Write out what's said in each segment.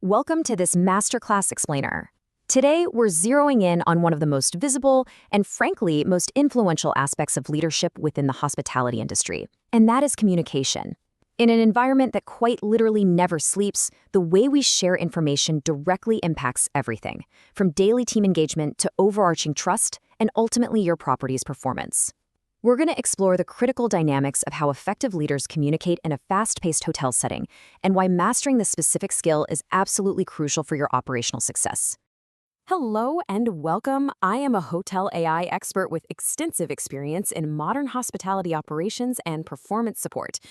Welcome to this Masterclass Explainer. Today, we're zeroing in on one of the most visible and, frankly, most influential aspects of leadership within the hospitality industry, and that is communication. In an environment that quite literally never sleeps, the way we share information directly impacts everything, from daily team engagement to overarching trust and ultimately your property's performance. We're going to explore the critical dynamics of how effective leaders communicate in a fast-paced hotel setting and why mastering this specific skill is absolutely crucial for your operational success. Hello and welcome. I am a hotel AI expert with extensive experience in modern hospitality operations and performance support.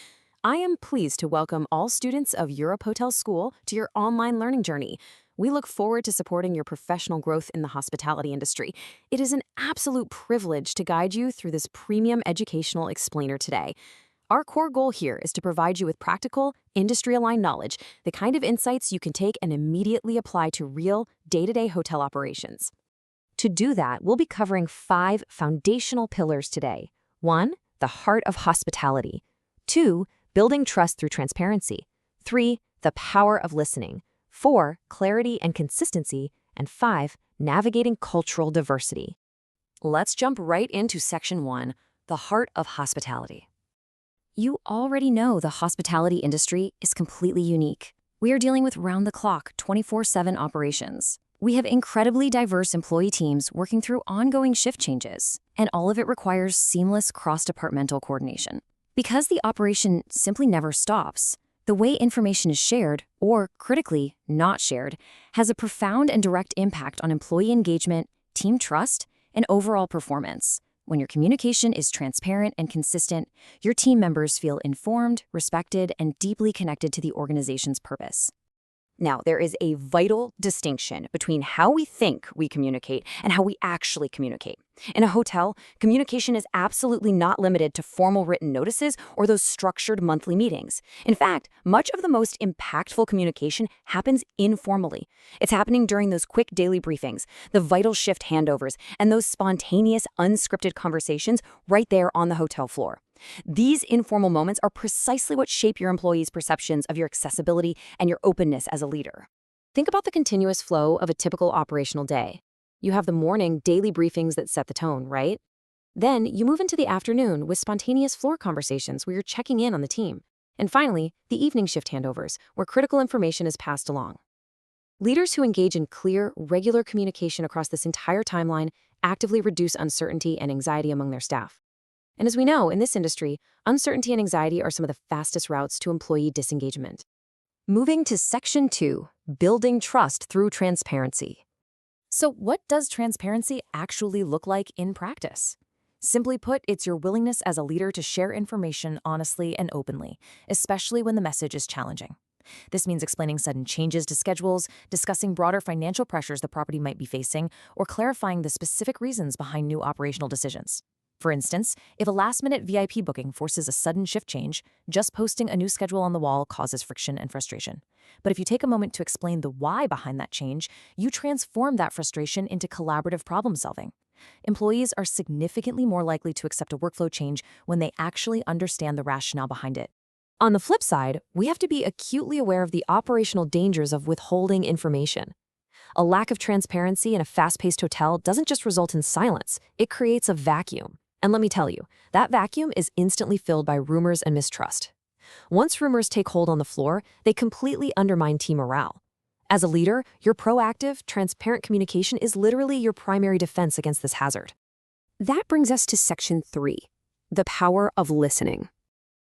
I am pleased to welcome all students of Europe Hotel School to your online learning journey. We look forward to supporting your professional growth in the hospitality industry. It is an absolute privilege to guide you through this premium educational explainer today. Our core goal here is to provide you with practical, industry-aligned knowledge, the kind of insights you can take and immediately apply to real, day-to-day hotel operations. To do that, we'll be covering 5 foundational pillars today. 1. The heart of hospitality. 2. Building trust through transparency. 3. The power of listening. 4. Clarity and consistency. And 5. Navigating cultural diversity. Let's jump right into Section 1, the heart of hospitality. You already know the hospitality industry is completely unique. We are dealing with round-the-clock, 24/7 operations. We have incredibly diverse employee teams working through ongoing shift changes, and all of it requires seamless cross-departmental coordination. Because the operation simply never stops, the way information is shared, or critically, not shared, has a profound and direct impact on employee engagement, team trust, and overall performance. When your communication is transparent and consistent, your team members feel informed, respected, and deeply connected to the organization's purpose. Now, there is a vital distinction between how we think we communicate and how we actually communicate. In a hotel, communication is absolutely not limited to formal written notices or those structured monthly meetings. In fact, much of the most impactful communication happens informally. It's happening during those quick daily briefings, the vital shift handovers, and those spontaneous, unscripted conversations right there on the hotel floor. These informal moments are precisely what shape your employees' perceptions of your accessibility and your openness as a leader. Think about the continuous flow of a typical operational day. You have the morning daily briefings that set the tone, right? Then you move into the afternoon with spontaneous floor conversations where you're checking in on the team. And finally, the evening shift handovers, where critical information is passed along. Leaders who engage in clear, regular communication across this entire timeline actively reduce uncertainty and anxiety among their staff. And as we know, in this industry, uncertainty and anxiety are some of the fastest routes to employee disengagement. Moving to Section 2, building trust through transparency. So what does transparency actually look like in practice? Simply put, it's your willingness as a leader to share information honestly and openly, especially when the message is challenging. This means explaining sudden changes to schedules, discussing broader financial pressures the property might be facing, or clarifying the specific reasons behind new operational decisions. For instance, if a last-minute VIP booking forces a sudden shift change, just posting a new schedule on the wall causes friction and frustration. But if you take a moment to explain the why behind that change, you transform that frustration into collaborative problem-solving. Employees are significantly more likely to accept a workflow change when they actually understand the rationale behind it. On the flip side, we have to be acutely aware of the operational dangers of withholding information. A lack of transparency in a fast-paced hotel doesn't just result in silence, it creates a vacuum. And let me tell you, that vacuum is instantly filled by rumors and mistrust. Once rumors take hold on the floor, they completely undermine team morale. As a leader, your proactive, transparent communication is literally your primary defense against this hazard. That brings us to Section 3, the power of listening.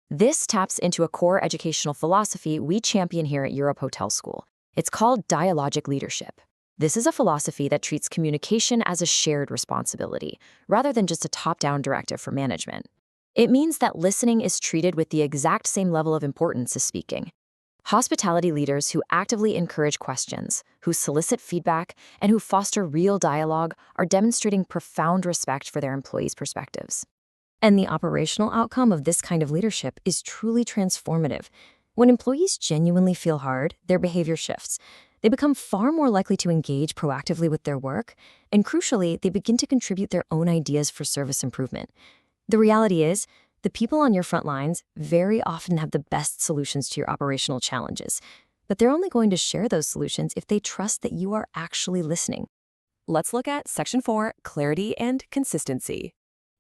This taps into a core educational philosophy we champion here at Europe Hotel School. It's called dialogic leadership. This is a philosophy that treats communication as a shared responsibility, rather than just a top-down directive for management. It means that listening is treated with the exact same level of importance as speaking. Hospitality leaders who actively encourage questions, who solicit feedback, and who foster real dialogue are demonstrating profound respect for their employees' perspectives. And the operational outcome of this kind of leadership is truly transformative. When employees genuinely feel heard, their behavior shifts. They become far more likely to engage proactively with their work, and crucially, they begin to contribute their own ideas for service improvement. The reality is, the people on your front lines very often have the best solutions to your operational challenges. But they're only going to share those solutions if they trust that you are actually listening. Let's look at Section 4, Clarity and Consistency.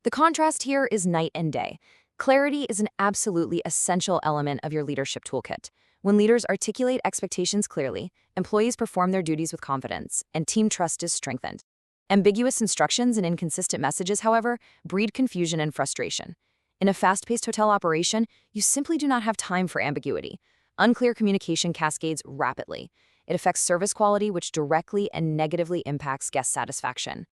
The contrast here is night and day. Clarity is an absolutely essential element of your leadership toolkit. When leaders articulate expectations clearly, employees perform their duties with confidence, and team trust is strengthened. Ambiguous instructions and inconsistent messages, however, breed confusion and frustration. In a fast-paced hotel operation, you simply do not have time for ambiguity. Unclear communication cascades rapidly. It affects service quality, which directly and negatively impacts guest satisfaction.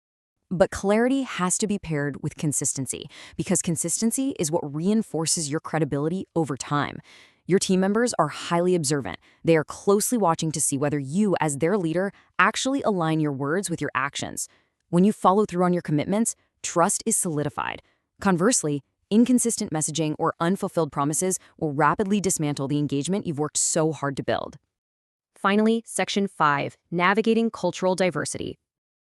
But clarity has to be paired with consistency, because consistency is what reinforces your credibility over time. Your team members are highly observant. They are closely watching to see whether you, as their leader, actually align your words with your actions. When you follow through on your commitments, trust is solidified. Conversely, inconsistent messaging or unfulfilled promises will rapidly dismantle the engagement you've worked so hard to build. Finally, Section 5, Navigating Cultural Diversity.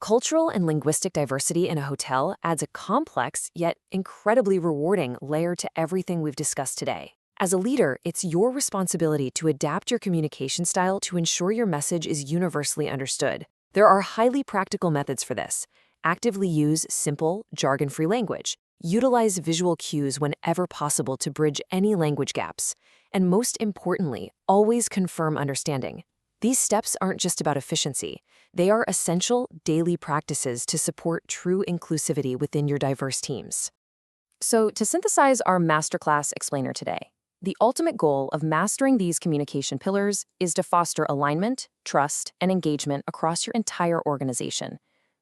Cultural and linguistic diversity in a hotel adds a complex yet incredibly rewarding layer to everything we've discussed today. As a leader, it's your responsibility to adapt your communication style to ensure your message is universally understood. There are highly practical methods for this. Actively use simple, jargon-free language. Utilize visual cues whenever possible to bridge any language gaps. And most importantly, always confirm understanding. These steps aren't just about efficiency. They are essential daily practices to support true inclusivity within your diverse teams. So, to synthesize our masterclass explainer today, the ultimate goal of mastering these communication pillars is to foster alignment, trust, and engagement across your entire organization.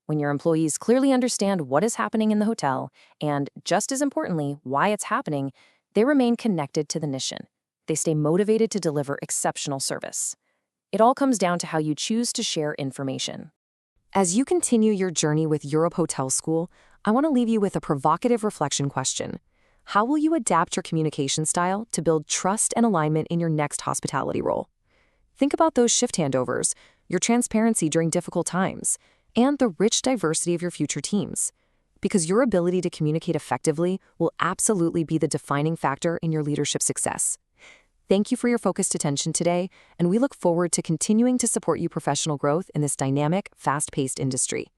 When your employees clearly understand what is happening in the hotel and, just as importantly, why it's happening, they remain connected to the mission. They stay motivated to deliver exceptional service. It all comes down to how you choose to share information. As you continue your journey with Europe Hotel School, I want to leave you with a provocative reflection question. How will you adapt your communication style to build trust and alignment in your next hospitality role? Think about those shift handovers, your transparency during difficult times, and the rich diversity of your future teams. Because your ability to communicate effectively will absolutely be the defining factor in your leadership success. Thank you for your focused attention today, and we look forward to continuing to support your professional growth in this dynamic, fast-paced industry.